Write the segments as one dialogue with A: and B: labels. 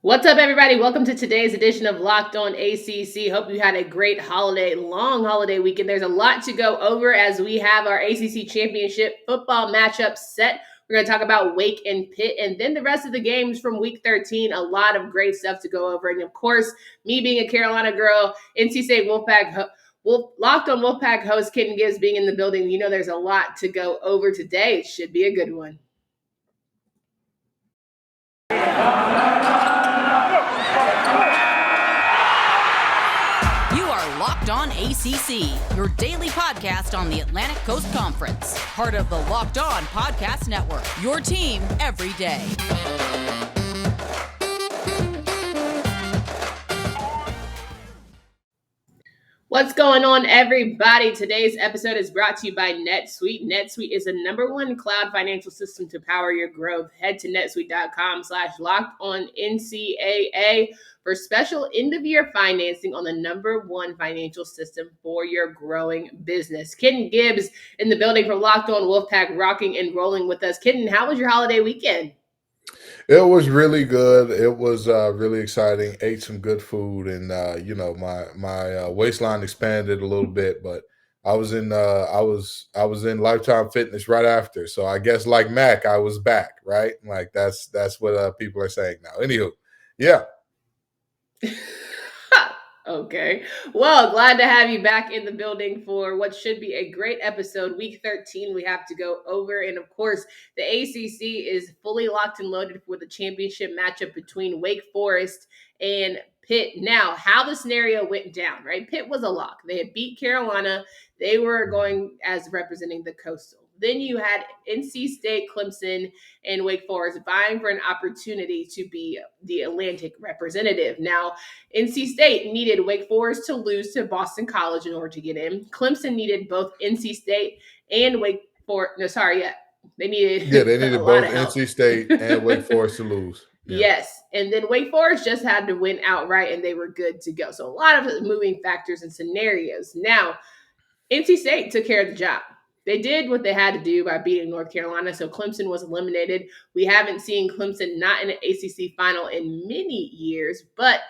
A: What's up, everybody? Welcome to today's edition of Locked On ACC. Hope you had a great long holiday weekend. There's a lot to go over as we have our ACC Championship football matchup set. We're going to talk about Wake and Pitt, and then the rest of the games from Week 13. A lot of great stuff to go over. And, of course, me being a Carolina girl, NC State Wolfpack Locked On Wolfpack host Kenton Gibbs being in the building. You know there's a lot to go over today. It should be a good one.
B: Locked On ACC, your daily podcast on the Atlantic Coast Conference. Part of the Locked On Podcast Network, your team every day.
A: What's going on, everybody? Today's episode is brought to you by NetSuite. NetSuite is the #1 cloud financial system to power your growth. Head to netsuite.com/LockedOnNCAA for special end-of-year financing on the #1 financial system for your growing business. Kenton Gibbs in the building from Locked On Wolfpack, rocking and rolling with us. Kenton, how was your holiday weekend?
C: It was really good. It was really exciting. Ate some good food, and my waistline expanded a little bit. But I was in Lifetime Fitness right after. So I guess like Mac, I was back, right? Like that's what people are saying now. Anywho, yeah.
A: Okay. Well, glad to have you back in the building for what should be a great episode. Week 13 we have to go over. And of course, the ACC is fully locked and loaded for the championship matchup between Wake Forest and Pitt. Now, how the scenario went down, right? Pitt was a lock. They had beat Carolina. They were going as representing the Coastal. Then you had NC State, Clemson, and Wake Forest vying for an opportunity to be the Atlantic representative. Now, NC State needed Wake Forest to lose to Boston College in order to get in. Clemson needed both NC State and Wake Forest. No, sorry, yeah. They needed
C: both NC State and Wake Forest to lose.
A: Yeah. Yes. And then Wake Forest just had to win outright, and they were good to go. So a lot of moving factors and scenarios. Now, NC State took care of the job. They did what they had to do by beating North Carolina, so Clemson was eliminated. We haven't seen Clemson not in an ACC final in many years, but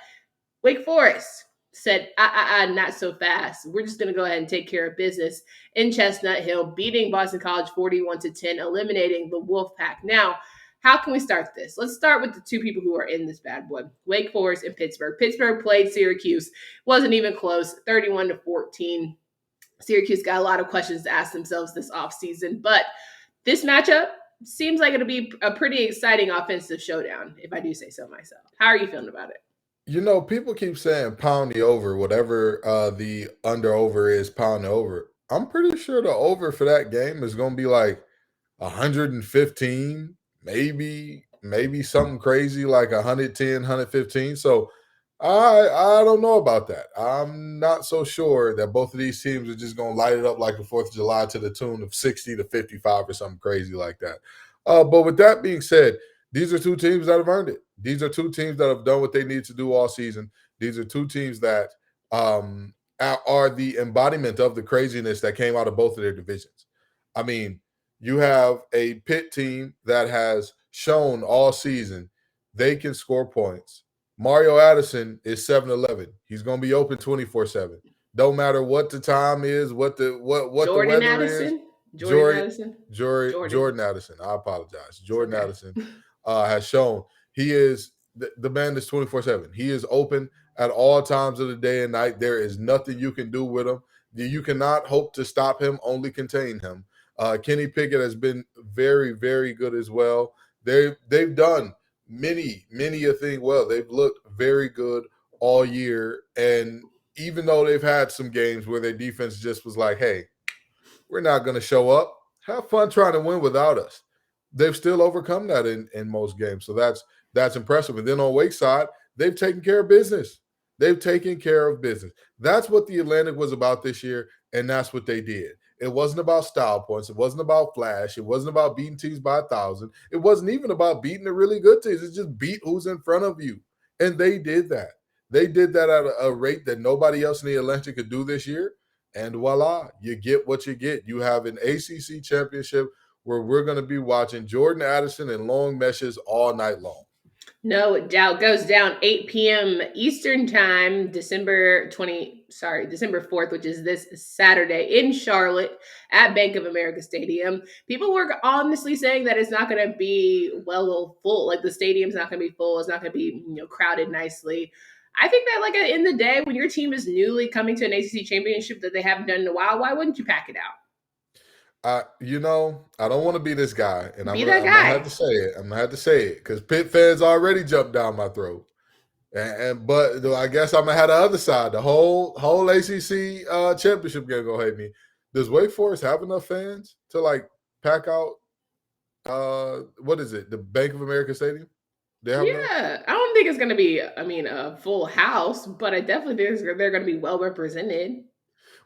A: Wake Forest said, not so fast. We're just going to go ahead and take care of business in Chestnut Hill, beating Boston College 41-10, eliminating the Wolfpack. Now, how can we start this? Let's start with the two people who are in this bad boy, Wake Forest and Pittsburgh. Pittsburgh played Syracuse. Wasn't even close, 31-14. Syracuse got a lot of questions to ask themselves this offseason, but this matchup seems like it'll be a pretty exciting offensive showdown, if I do say so myself. How are you feeling about it?
C: You know, people keep saying pound the over, whatever the under-over is, pound the over. I'm pretty sure the over for that game is going to be like 115, maybe something crazy like 110, 115. So I don't know about that. I'm not so sure that both of these teams are just going to light it up like the 4th of July to the tune of 60-55 or something crazy like that. But with that being said, these are two teams that have earned it. These are two teams that have done what they need to do all season. These are two teams that are the embodiment of the craziness that came out of both of their divisions. I mean, you have a Pitt team that has shown all season they can score points. Mario Addison is 7-Eleven. He's going to be open 24/7. Don't matter what the time is, what the weather
A: Addison?
C: is. Jordan Addison. I apologize. Jordan Addison has shown he is the man is 24/7. He is open at all times of the day and night. There is nothing you can do with him. You cannot hope to stop him, only contain him. Kenny Pickett has been very, very good as well. They've done many a thing well. They've looked very good all year, and even though they've had some games where their defense just was like, hey, we're not going to show up, have fun trying to win without us, they've still overcome that in most games. So that's impressive. And then on Wake's side, they've taken care of business. That's what the Atlantic was about this year, and that's what they did. It wasn't about style points. It wasn't about flash. It wasn't about beating teams by 1,000. It wasn't even about beating the really good teams. It's just beat who's in front of you. And they did that. They did that at a rate that nobody else in the Atlantic could do this year. And voila, you get what you get. You have an ACC championship where we're going to be watching Jordan Addison and long meshes all night long.
A: No doubt. Goes down 8 p.m. Eastern time, December 4th, which is this Saturday in Charlotte at Bank of America Stadium. People were honestly saying that it's not going to be full. Like the stadium's not going to be full. It's not going to be, crowded nicely. I think that like at the end of the day, when your team is newly coming to an ACC championship that they haven't done in a while, why wouldn't you pack it out?
C: I don't want to be this guy, and I'm
A: that
C: gonna
A: guy.
C: have to say it. I'm gonna have to say it because Pitt fans already jumped down my throat. But I guess I'm gonna have the other side. The whole ACC championship game gonna hate me. Does Wake Forest have enough fans to like pack out? What is it? The Bank of America Stadium?
A: Yeah, I don't think it's going to be, a full house, but I definitely think they're going to be well represented.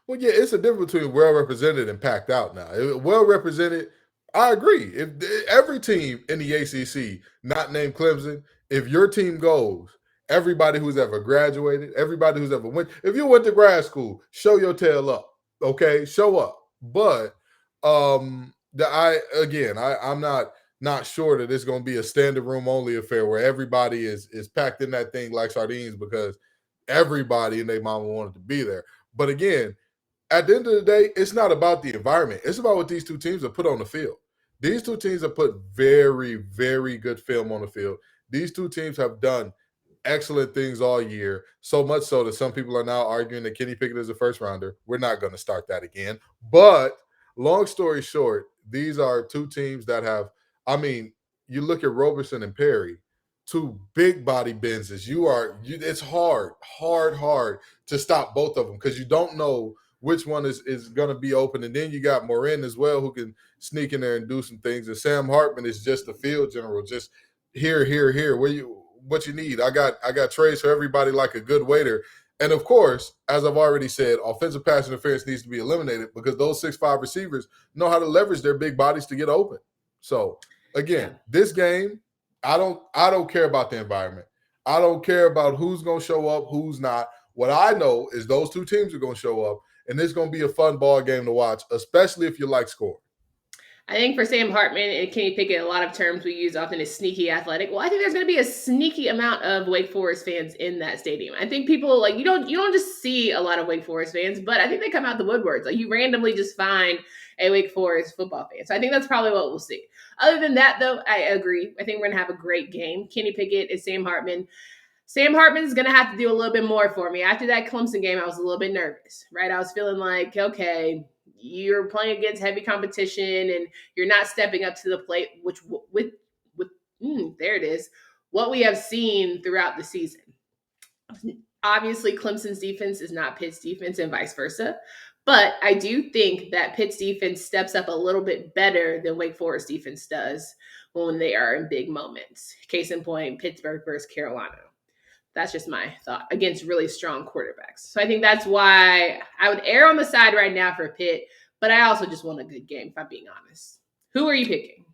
C: Well, yeah, it's a difference between well represented and packed out. Now, well represented, I agree. If every team in the ACC, not named Clemson, if your team goes, everybody who's ever graduated, everybody who's ever went, if you went to grad school, show your tail up. Okay, show up. But I'm not sure that it's going to be a standing room only affair where everybody is packed in that thing like sardines because everybody and their mama wanted to be there. But again, at the end of the day, it's not about the environment. It's about what these two teams have put on the field. These two teams have put very, very good film on the field. These two teams have done excellent things all year, so much so that some people are now arguing that Kenny Pickett is a first rounder. We're not going to start that again. But long story short, these are two teams that have, you look at Roberson and Perry, two big body Benzes. It's hard to stop both of them because you don't know which one is going to be open. And then you got Morin as well who can sneak in there and do some things. And Sam Hartman is just the field general, just here. What you need. I got trades for everybody like a good waiter. And of course, as I've already said, offensive pass interference needs to be eliminated because those 6'5" receivers know how to leverage their big bodies to get open. So again, This game, I don't care about the environment. I don't care about who's going to show up, who's not. What I know is those two teams are going to show up, and it's going to be a fun ball game to watch, especially if you like scoring.
A: I think for Sam Hartman and Kenny Pickett, a lot of terms we use often is sneaky athletic. Well, I think there's going to be a sneaky amount of Wake Forest fans in that stadium. I think people you don't just see a lot of Wake Forest fans, but I think they come out the woodworks. Like you randomly just find a Wake Forest football fan. So I think that's probably what we'll see. Other than that, though, I agree. I think we're going to have a great game. Kenny Pickett and Sam Hartman. Sam Hartman's going to have to do a little bit more for me. After that Clemson game, I was a little bit nervous, right? I was feeling like, okay, you're playing against heavy competition and you're not stepping up to the plate, which there it is, what we have seen throughout the season. Obviously, Clemson's defense is not Pitt's defense and vice versa. But I do think that Pitt's defense steps up a little bit better than Wake Forest defense does when they are in big moments. Case in point, Pittsburgh versus Carolina. That's just my thought against really strong quarterbacks. So I think that's why I would err on the side right now for Pitt, but I also just want a good game, if I'm being honest. Who are you picking?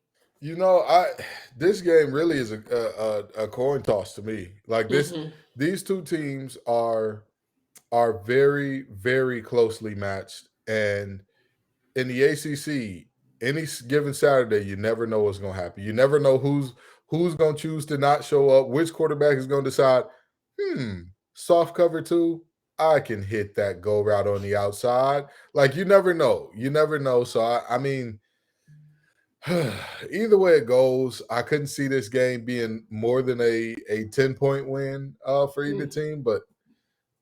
C: This game really is a coin toss to me. Like this, These two teams are very, very closely matched, and in the ACC, any given Saturday, you never know what's going to happen. You never know who's going to choose to not show up, which quarterback is going to decide, soft cover 2, I can hit that go route on the outside. Like, you never know. So, either way it goes, I couldn't see this game being more than a 10-point win for either team, but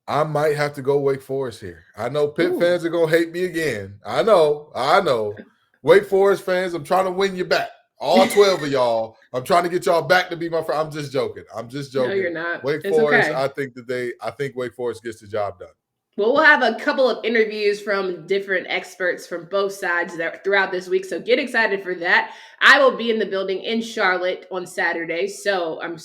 C: I might have to go Wake Forest here. I know Pitt fans are going to hate me again. I know. Wake Forest fans, I'm trying to win you back. All 12 of y'all, I'm trying to get y'all back to be my friend. I'm just joking.
A: No, you're not.
C: Wake Forest, okay. I think Wake Forest gets the job done.
A: Well, we'll have a couple of interviews from different experts from both sides throughout this week, so get excited for that. I will be in the building in Charlotte on Saturday, so I'm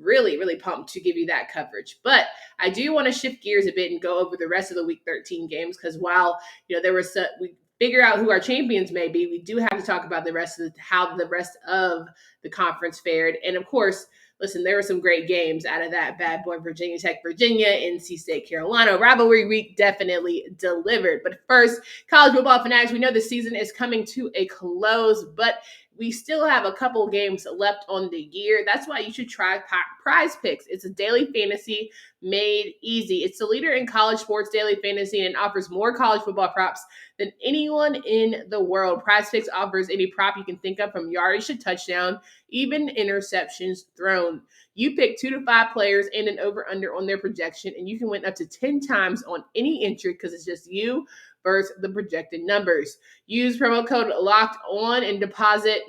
A: really, really pumped to give you that coverage. But I do want to shift gears a bit and go over the rest of the Week 13 games, because while we figure out who our champions may be, we do have to talk about how the rest of the conference fared. And of course, listen, there were some great games out of that bad boy Virginia Tech, NC State, Carolina. Rivalry week definitely delivered. But first, college football fanatics, we know the season is coming to a close, but we still have a couple games left on the year. That's why you should try PrizePicks. It's a daily fantasy made easy. It's the leader in college sports daily fantasy and offers more college football props than anyone in the world. PrizePicks offers any prop you can think of, from yardage to touchdown, even interceptions thrown. You pick 2 to 5 players and an over-under on their projection, and you can win up to 10 times on any entry because it's just you versus the projected numbers. Use promo code LOCKED ON and deposit.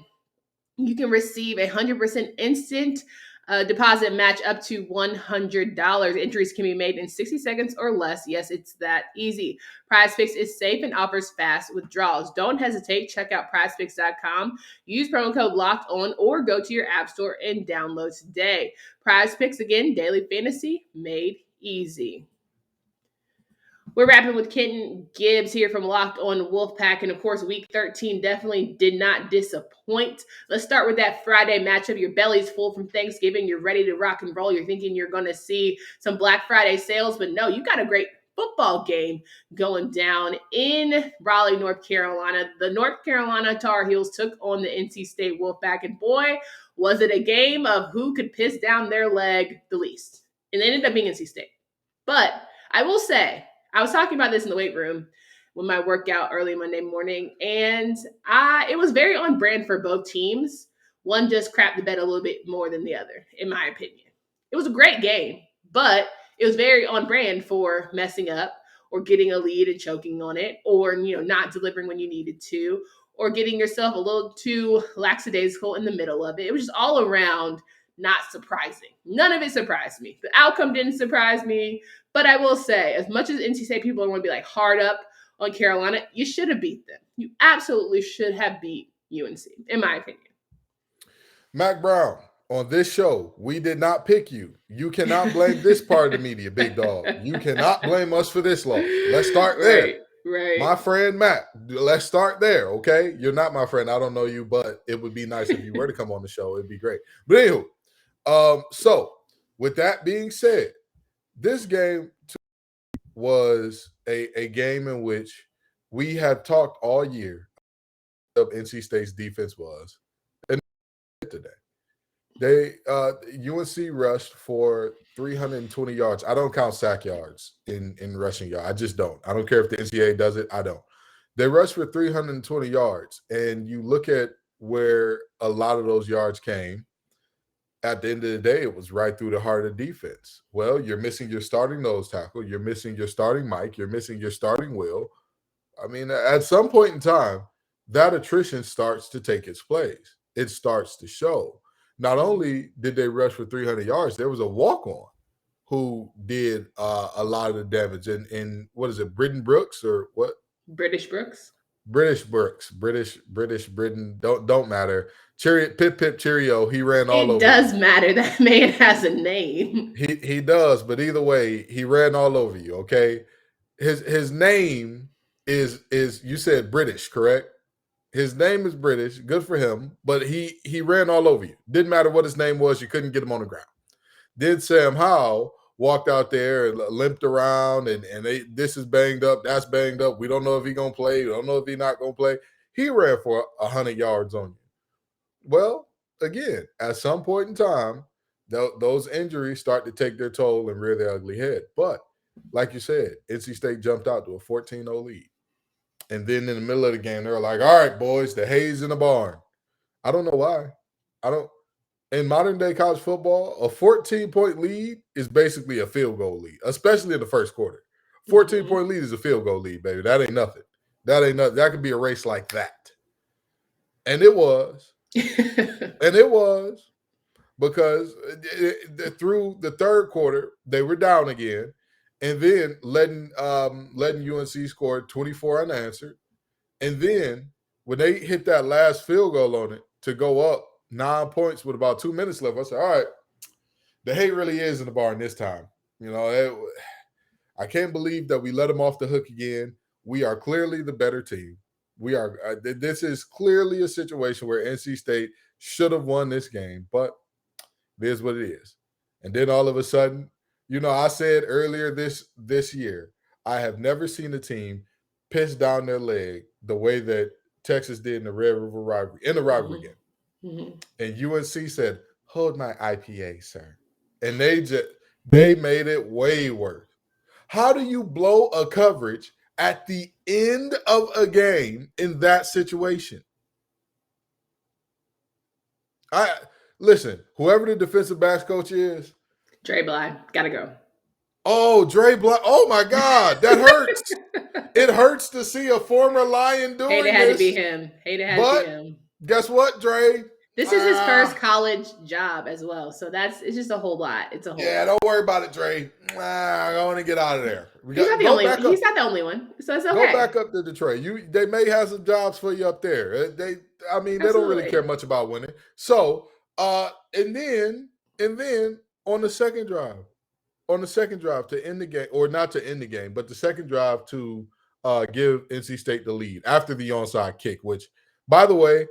A: You can receive 100% instant deposit match up to $100. Entries can be made in 60 seconds or less. Yes, it's that easy. PrizePicks is safe and offers fast withdrawals. Don't hesitate. Check out PrizePicks.com. Use promo code LOCKED ON or go to your app store and download today. PrizePicks, again, daily fantasy made easy. We're wrapping with Kenton, Gibbs here from Locked On Wolfpack. And of course, week 13 definitely did not disappoint. Let's start with that Friday matchup. Your belly's full from Thanksgiving. You're ready to rock and roll. You're thinking you're going to see some Black Friday sales, but no, you got a great football game going down in Raleigh, North Carolina. The North Carolina Tar Heels took on the NC State Wolfpack, and boy, was it a game of who could piss down their leg the least. And it ended up being NC State. But I will say, I was talking about this in the weight room with my workout early Monday morning, and it was very on brand for both teams. One just crapped the bed a little bit more than the other, in my opinion. It was a great game, but it was very on brand for messing up or getting a lead and choking on it, or not delivering when you needed to, or getting yourself a little too lackadaisical in the middle of it. It was just all around not surprising. None of it surprised me. The outcome didn't surprise me. But I will say, as much as NC State people are going to be like hard up on Carolina, you should have beat them. You absolutely should have beat UNC, in my opinion.
C: Mac Brown, on this show, we did not pick you. You cannot blame this part of the media, big dog. You cannot blame us for this loss. Let's start there.
A: Right.
C: My friend Matt, let's start there, okay? You're not my friend. I don't know you, but it would be nice if you were to come on the show. It'd be great. But anywho, so with that being said, this game was a game in which we had talked all year of NC State's defense was. And today, UNC rushed for 320 yards. I don't count sack yards in rushing yards. I just don't. I don't care if the NCAA does it. I don't. They rushed for 320 yards. And you look at where a lot of those yards came. At the end of the day, it was right through the heart of defense. Well, you're missing your starting nose tackle. You're missing your starting Mike. You're missing your starting Will. I mean, at some point in time, that attrition starts to take its place. It starts to show. Not only did they rush for 300 yards, there was a walk-on who did a lot of the damage. And what is it, Britton Brooks or what?
A: British Brooks.
C: British Britain, don't matter. Pip Cheerio, he ran all over.
A: It does matter. That man has a name.
C: He does, but either way, he ran all over you, okay? His name is you said British, correct? His name is British, good for him, but he ran all over you. Didn't matter what his name was, you couldn't get him on the ground. Then Sam Howell walked out there and limped around, and this is banged up, that's banged up. We don't know if he's going to play. We don't know if he's not going to play. He ran for 100 yards on you. Well, again, at some point in time, those injuries start to take their toll and rear their ugly head. But like you said, NC State jumped out to a 14-0 lead. And then in the middle of the game, they were like, all right, boys, the hay's in the barn. I don't know why. In modern day college football, a 14-point lead is basically a field goal lead, especially in the first quarter. 14-point lead is a field goal lead, baby. That ain't nothing. That could be a race like that. And it was. And it was because through the third quarter, they were down again. And then letting UNC score 24 unanswered. And then when they hit that last field goal on it to go up 9 points with about 2 minutes left, I said, all right, the hay really is in the barn this time. I can't believe that we let them off the hook again. We are clearly the better team. This is clearly a situation where NC State should have won this game, but it is what it is. And then all of a sudden, I said earlier this year, I have never seen a team piss down their leg the way that Texas did in the Red River rivalry, in the rivalry game.
A: Mm-hmm.
C: And UNC said, hold my IPA, sir. And they made it way worse. How do you blow a coverage at the end of a game in that situation? Listen, whoever the defensive backs coach is,
A: Dre Bly, gotta go.
C: Oh, Dre Bly. Oh my God, that hurts. It hurts to see a former Lion doing
A: Hate it had to be him.
C: But guess what, Dre?
A: This is his first college job as well. So it's just a whole lot. It's a whole lot.
C: Don't worry about it, Dre. I want to get out of there.
A: He's not the only one. So it's okay.
C: Go back up to Detroit. They may have some jobs for you up there. They don't really care much about winning. So, and then on the second drive to end the game, or not to end the game, but the second drive to give NC State the lead after the onside kick, which, by the way,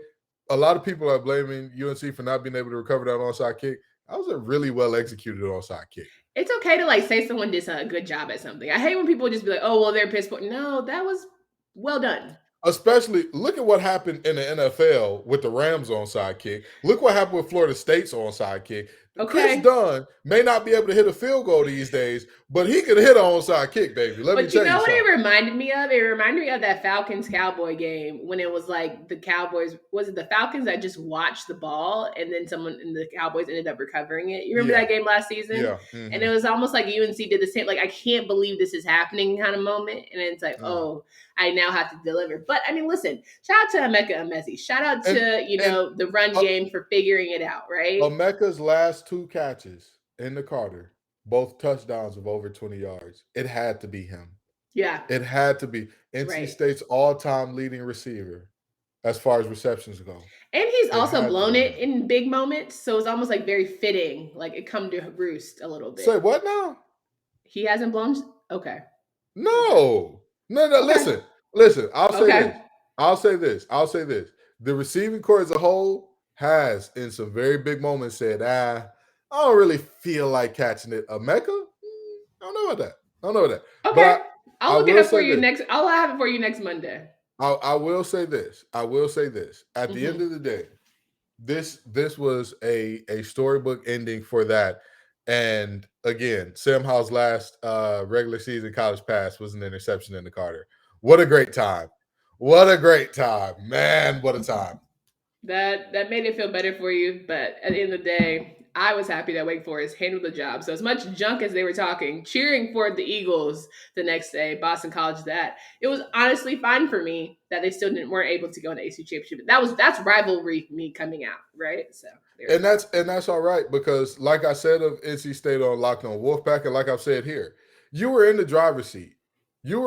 C: a lot of people are blaming UNC for not being able to recover that onside kick. That was a really well executed onside kick.
A: It's okay to say someone did a good job at something. I hate when people just be like, oh, well, they're Pittsburgh. No, that was well done.
C: Especially, look at what happened in the NFL with the Rams onside kick. Look what happened with Florida State's onside kick. Okay. Chris Dunn may not be able to hit a field goal these days, but he can hit an onside kick, baby. Let me tell you something. But you know what it reminded me of? It reminded me of that Falcons-Cowboy game when it was like the Cowboys, was it the Falcons that just watched the ball and then someone in the Cowboys ended up recovering it? You remember that game last season? Yeah. Mm-hmm. And it was almost like UNC did the same, like, I can't believe this is happening kind of moment. And it's like, oh, I now have to deliver. But, I mean, listen, shout out to Emeka Emezi. Shout out to, the run game for figuring it out, right? Emeka's last 2 catches in the Carter, both touchdowns of over 20 yards. It had to be him.
A: Yeah.
C: It had to be. NC State's all-time leading receiver as far as receptions go.
A: And he's also blown it in big moments, so it's almost like very fitting. Like it come to roost a little bit.
C: Say what now?
A: He hasn't blown? Okay.
C: No. Okay. Listen. I'll say this. The receiving corps as a whole has, in some very big moments, said, I don't really feel like catching it. Emeka? I don't know about that.
A: Okay. But I'll look it up for you I'll have it for you next Monday.
C: I will say this. At the end of the day, this was a storybook ending for that. And again, Sam Howell's last regular season college pass was an interception in the Carter. What a great time. Man, what a time.
A: That made it feel better for you, but at the end of the day, I was happy that Wake Forest handled the job. So as much junk as they were talking, cheering for the Eagles the next day, Boston College, it was honestly fine for me that they still weren't able to go in the ACC Championship. That's rivalry me coming out, right? So
C: that's all right, because like I said of NC State on Locked On Wolfpack, and like I've said here, you were in the driver's seat. You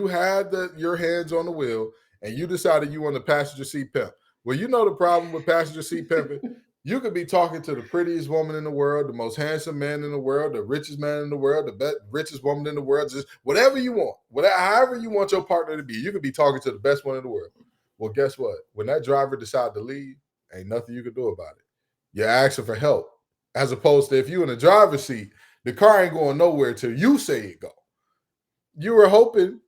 C: had your hands on the wheel, and you decided you want the passenger seat pimp. Well, you know the problem with passenger seat pimping. You could be talking to the prettiest woman in the world, the most handsome man in the world, the richest man in the world, the richest woman in the world, just whatever you want, however you want your partner to be. You could be talking to the best one in the world. Well, guess what? When that driver decides to leave, ain't nothing you can do about it. You're asking for help. As opposed to if you're in the driver's seat, the car ain't going nowhere till you say it go. You were hoping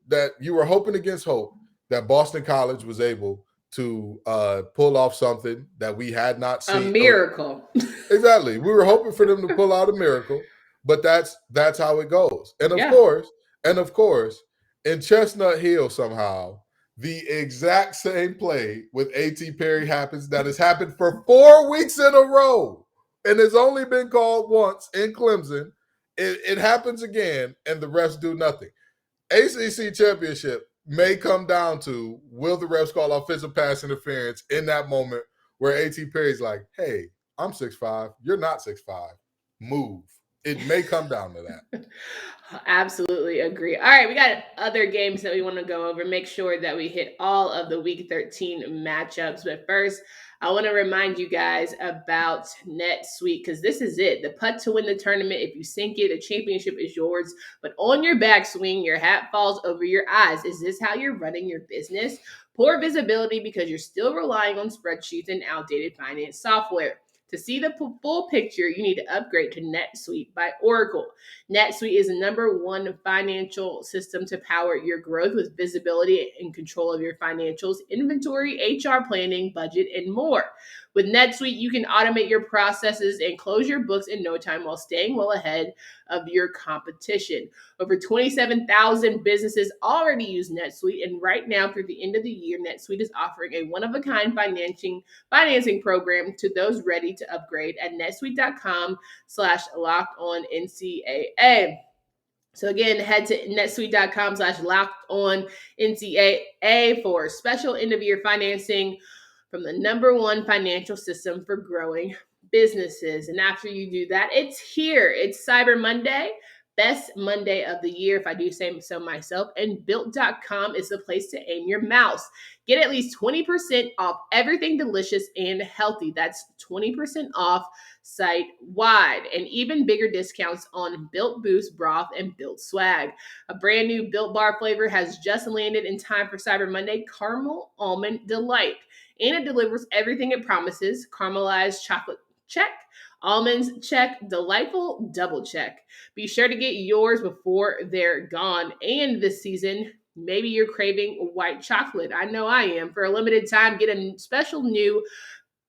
C: against hope that Boston College was able to pull off something that we had not seen.
A: A miracle.
C: Exactly. We were hoping for them to pull out a miracle, but that's how it goes. And of course, in Chestnut Hill somehow, the exact same play with A.T. Perry happens that has happened for 4 weeks in a row and has only been called once in Clemson. It happens again, and the refs do nothing. ACC Championship may come down to, will the refs call offensive pass interference in that moment where A.T. Perry's like, hey, I'm 6'5", you're not 6'5", move. It may come down to that.
A: Absolutely agree. All right, we got other games that we want to go over. Make sure that we hit all of the Week 13 matchups. But first, I want to remind you guys about NetSuite, because this is it. The putt to win the tournament. If you sink it, the championship is yours. But on your backswing, your hat falls over your eyes. Is this how you're running your business? Poor visibility because you're still relying on spreadsheets and outdated finance software. To see the full picture, you need to upgrade to NetSuite by Oracle. NetSuite is the #1 financial system to power your growth with visibility and control of your financials, inventory, HR planning, budget, and more. With NetSuite, you can automate your processes and close your books in no time while staying well ahead of your competition. Over 27,000 businesses already use NetSuite, and right now through the end of the year, NetSuite is offering a one-of-a-kind financing program to those ready to upgrade at netsuite.com/lockedonncaa. So again, head to netsuite.com/lockedonncaa for special end-of-year financing from the #1 financial system for growing businesses. And after you do that, it's here. It's Cyber Monday, best Monday of the year, if I do say so myself. And Built.com is the place to aim your mouse. Get at least 20% off everything delicious and healthy. That's 20% off site-wide. And even bigger discounts on Built Boost broth and Built Swag. A brand new Built Bar flavor has just landed in time for Cyber Monday, Caramel Almond Delight. And it delivers everything it promises. Caramelized chocolate, check. Almonds, check. Delightful, double check. Be sure to get yours before they're gone. And this season, maybe you're craving white chocolate. I know I am. For a limited time, get a special new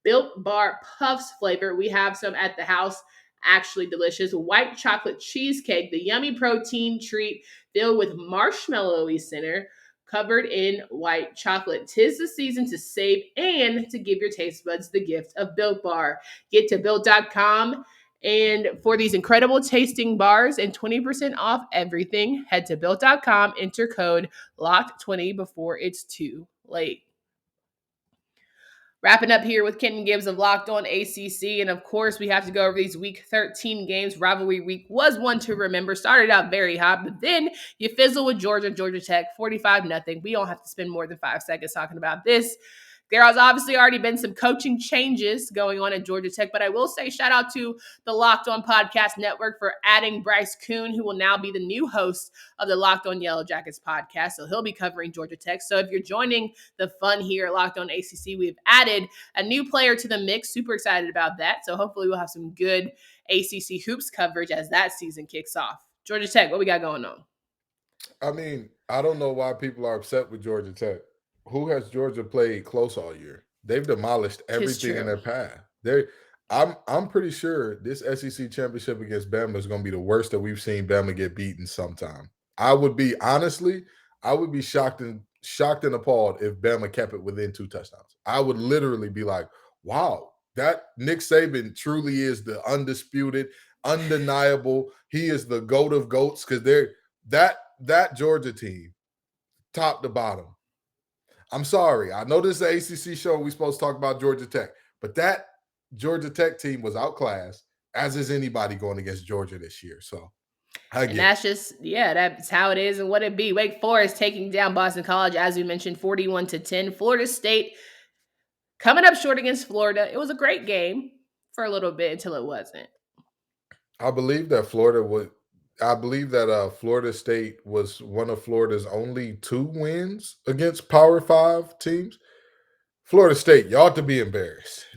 A: Built Bar Puffs flavor. We have some at the house. Actually delicious. White chocolate cheesecake, the yummy protein treat filled with marshmallowy center, covered in white chocolate. 'Tis the season to save and to give your taste buds the gift of Built Bar. Get to Built.com and for these incredible tasting bars and 20% off everything, head to Built.com, enter code LOCKED20 before it's too late. Wrapping up here with Kenton Gibbs of Locked On ACC. And of course, we have to go over these Week 13 games. Rivalry week was one to remember. Started out very hot, but then you fizzle with Georgia Tech, 45-0. We don't have to spend more than 5 seconds talking about this. There has obviously already been some coaching changes going on at Georgia Tech, but I will say shout out to the Locked On Podcast Network for adding Bryce Kuhn, who will now be the new host of the Locked On Yellow Jackets podcast. So he'll be covering Georgia Tech. So if you're joining the fun here at Locked On ACC, we've added a new player to the mix. Super excited about that. So hopefully we'll have some good ACC hoops coverage as that season kicks off. Georgia Tech, what we got going on?
C: I mean, I don't know why people are upset with Georgia Tech. Who has Georgia played close all year? They've demolished everything in their path. I'm pretty sure this SEC championship against Bama is going to be the worst that we've seen Bama get beaten sometime. I would be shocked and appalled if Bama kept it within 2 touchdowns. I would literally be like, wow, that Nick Saban truly is the undisputed, undeniable. He is the GOAT of GOATs because that Georgia team, top to bottom. I'm sorry. I know this is an ACC show. We're supposed to talk about Georgia Tech. But that Georgia Tech team was outclassed, as is anybody going against Georgia this year. So,
A: that's how it is and what it be. Wake Forest taking down Boston College, as we mentioned, 41-10. Florida State coming up short against Florida. It was a great game for a little bit until it wasn't.
C: I believe that Florida State was one of Florida's only 2 wins against Power 5 teams. Florida State, you ought to be embarrassed.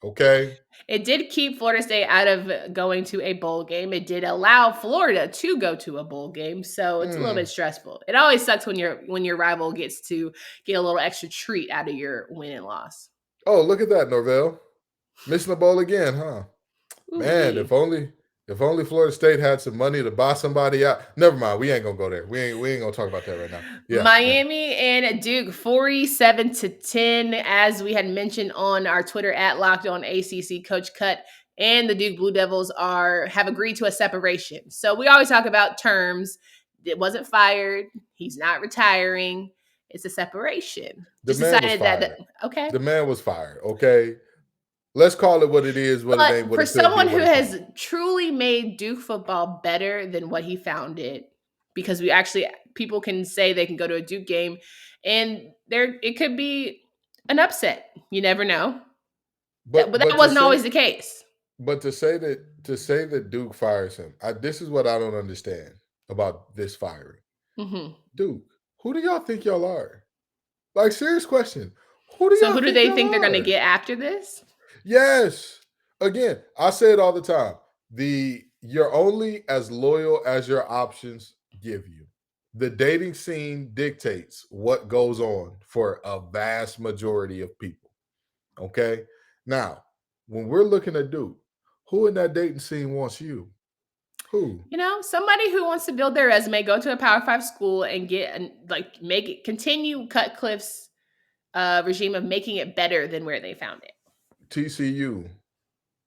C: Okay?
A: It did keep Florida State out of going to a bowl game. It did allow Florida to go to a bowl game, so it's a little bit stressful. It always sucks when your rival gets to get a little extra treat out of your win and loss.
C: Oh, look at that, Norvell. Missing the bowl again, huh? Ooh, man, if only Florida State had some money to buy somebody out. Never mind. We ain't going to go there. We ain't going to talk about that right now. Yeah,
A: Miami and Duke, 47-10, as we had mentioned on our Twitter at Locked On ACC. Coach Cut and the Duke Blue Devils have agreed to a separation. So we always talk about terms. It wasn't fired. He's not retiring. It's a separation.
C: The man was fired, okay? Let's call it what it is.
A: For someone who has truly made Duke football better than what he found it, because people can say they can go to a Duke game and it could be an upset. You never know. But that wasn't always the case.
C: But to say that Duke fires him, this is what I don't understand about this firing. Mm-hmm. Duke, who do y'all think y'all are? Like, serious question.
A: So who do they think they're going to get after this?
C: Yes. Again, I say it all the time. You're only as loyal as your options give you. The dating scene dictates what goes on for a vast majority of people. Okay? Now, when we're looking at Duke, who in that dating scene wants you? Who?
A: Somebody who wants to build their resume, go to a Power 5 school and continue Cutcliffe's regime of making it better than where they found it.
C: TCU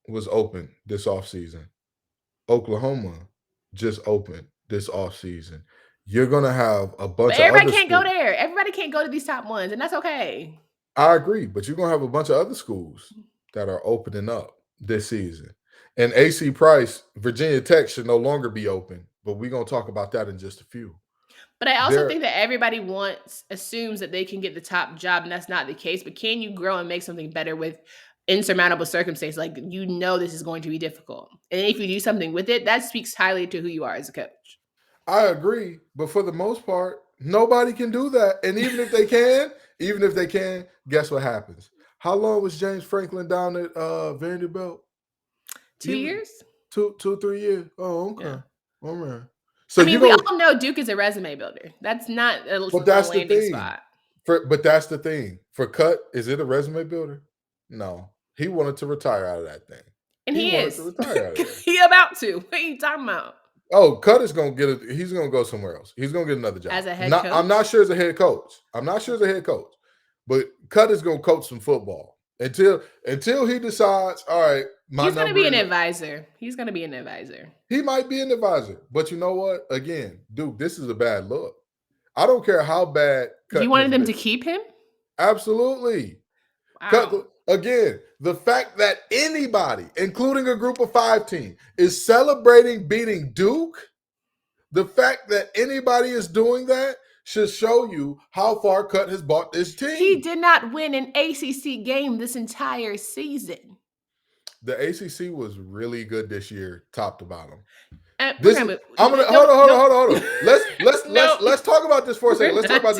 C: was open this offseason. Oklahoma just opened this offseason. You're going to have a bunch of
A: everybody can't go there. Everybody can't go to these top ones, and that's okay.
C: I agree, but you're going to have a bunch of other schools that are opening up this season. And AC Price, Virginia Tech should no longer be open, but we're going to talk about that in just a few.
A: But I also think that everybody assumes that they can get the top job, and that's not the case. But can you grow and make something better with insurmountable circumstances? Like, this is going to be difficult. And if you do something with it, that speaks highly to who you are as a coach.
C: I agree. But for the most part, nobody can do that. And even if they can, guess what happens? How long was James Franklin down at Vanderbilt?
A: 2 years?
C: 3 years. Oh, okay.
A: Yeah.
C: All right. So
A: we all know Duke is a resume builder. That's not a landing spot.
C: But that's the thing. For Cut, is it a resume builder? No. He wanted to retire out of that thing.
A: And he is.
C: To retire out of that.
A: He about to. What are you talking about?
C: Oh, Cut is going to he's going to go somewhere else. He's going to get another job.
A: As a head coach?
C: I'm not sure as a head coach. But Cut is going to coach some football until he decides, all right,
A: he's going to be an advisor. He's going to be an advisor.
C: He might be an advisor. But you know what? Again, Duke, this is a bad look. I don't care how bad Cut
A: You wanted them to keep him?
C: Absolutely.
A: Wow.
C: Cut, again, the fact that anybody, including a group of 5 team, is celebrating beating Duke, the fact that anybody is doing that should show you how far Cut has bought this team.
A: He did not win an ACC game this entire season.
C: The ACC was really good this year, top to bottom.
A: Hold on.
C: Let's talk about this for a second. Let's talk about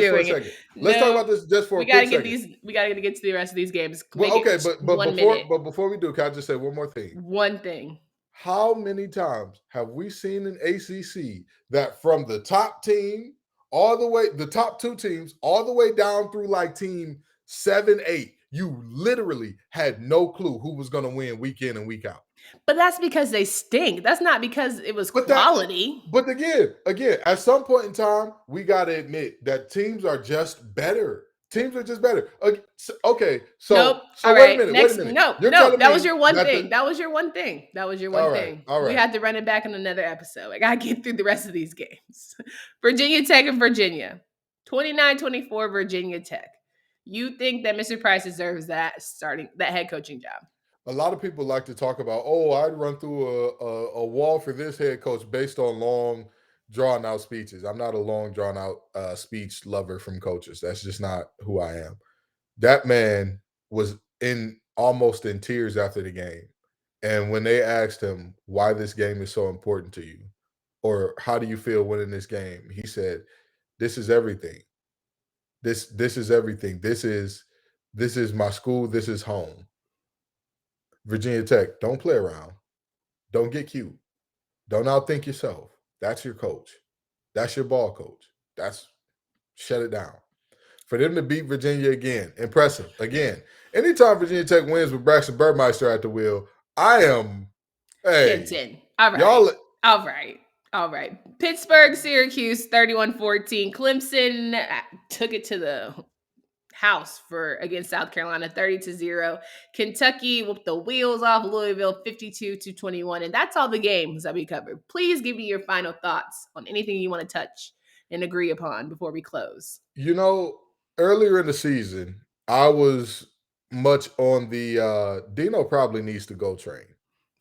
C: this just for a quick second.
A: We gotta get to the rest of these games.
C: But before we do, can I just say one more thing?
A: One thing.
C: How many times have we seen in ACC that from the top team all the way, the top 2 teams, all the way down through like team 7, 8, you literally had no clue who was going to win week in and week out.
A: But that's because they stink. That's not because it was quality.
C: But again, at some point in time, we got to admit that teams are just better. Teams are just better. Okay, so,
A: nope.
C: So wait a minute.
A: No, that was your one thing. That was your one thing.
C: All right.
A: We had to run it back in another episode. I got to get through the rest of these games. Virginia Tech and Virginia. 29-24 Virginia Tech. You think that Mr. Price deserves that head coaching job?
C: A lot of people like to talk about, I'd run through a wall for this head coach based on long, drawn-out speeches. I'm not a long, drawn-out speech lover from coaches. That's just not who I am. That man was almost in tears after the game. And when they asked him why this game is so important to you, or how do you feel winning this game, he said, this is everything. This is everything. This is my school. This is home. Virginia Tech, don't play around. Don't get cute. Don't outthink yourself. That's your coach. That's your ball coach. Shut it down. For them to beat Virginia again, impressive. Again, anytime Virginia Tech wins with Braxton Burmeister at the wheel, I am,
A: Kenton. All right. Pittsburgh, Syracuse, 31-14. Clemson took it to the house against South Carolina, 30-0. Kentucky whooped the wheels off Louisville, 52-21. And that's all the games that we covered. Please give me your final thoughts on anything you want to touch and agree upon before we close.
C: Earlier in the season, I was much on the Dino probably needs to go train.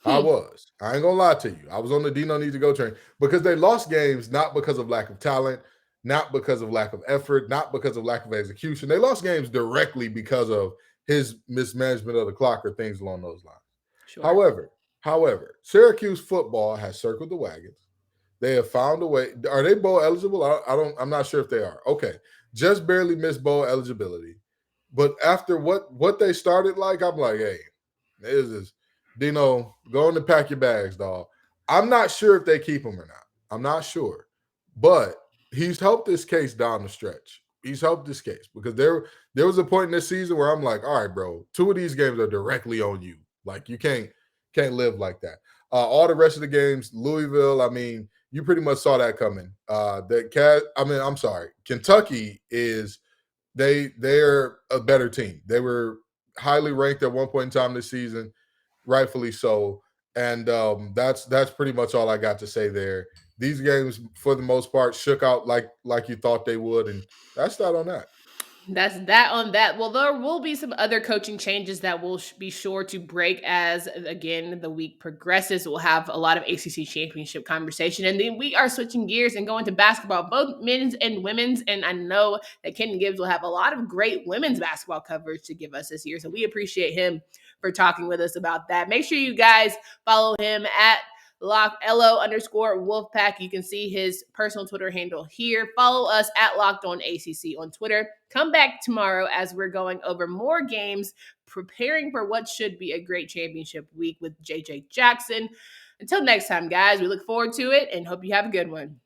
C: I was. I ain't gonna lie to you. I was on the Dino needs to go train because they lost games not because of lack of talent, not because of lack of effort, not because of lack of execution. They lost games directly because of his mismanagement of the clock or things along those lines. Sure. However, Syracuse football has circled the wagons. They have found a way. Are they bowl eligible? I'm not sure if they are. Okay. Just barely missed bowl eligibility. But after what they started like, I'm like, hey, this is Dino, go in and pack your bags, dog. I'm not sure if they keep him or not. I'm not sure. But he's helped this case down the stretch. He's helped this case because there was a point in this season where I'm like, all right, bro, 2 of these games are directly on you. Like you can't live like that. All the rest of the games, Louisville, I mean, you pretty much saw that coming. I'm sorry. Kentucky is they're a better team. They were highly ranked at one point in time this season, rightfully so. And that's pretty much all I got to say there. These games, for the most part, shook out like you thought they would, and that's that on that.
A: That's that on that. Well, there will be some other coaching changes that we'll be sure to break as, again, the week progresses. We'll have a lot of ACC Championship conversation. And then we are switching gears and going to basketball, both men's and women's. And I know that Kenton Gibbs will have a lot of great women's basketball coverage to give us this year. So we appreciate him for talking with us about that. Make sure you guys follow him at LO_Wolfpack. You can see his personal Twitter handle here. Follow us at Locked On ACC on Twitter. Come back tomorrow as we're going over more games, preparing for what should be a great championship week with JJ Jackson. Until next time, guys, we look forward to it and hope you have a good one.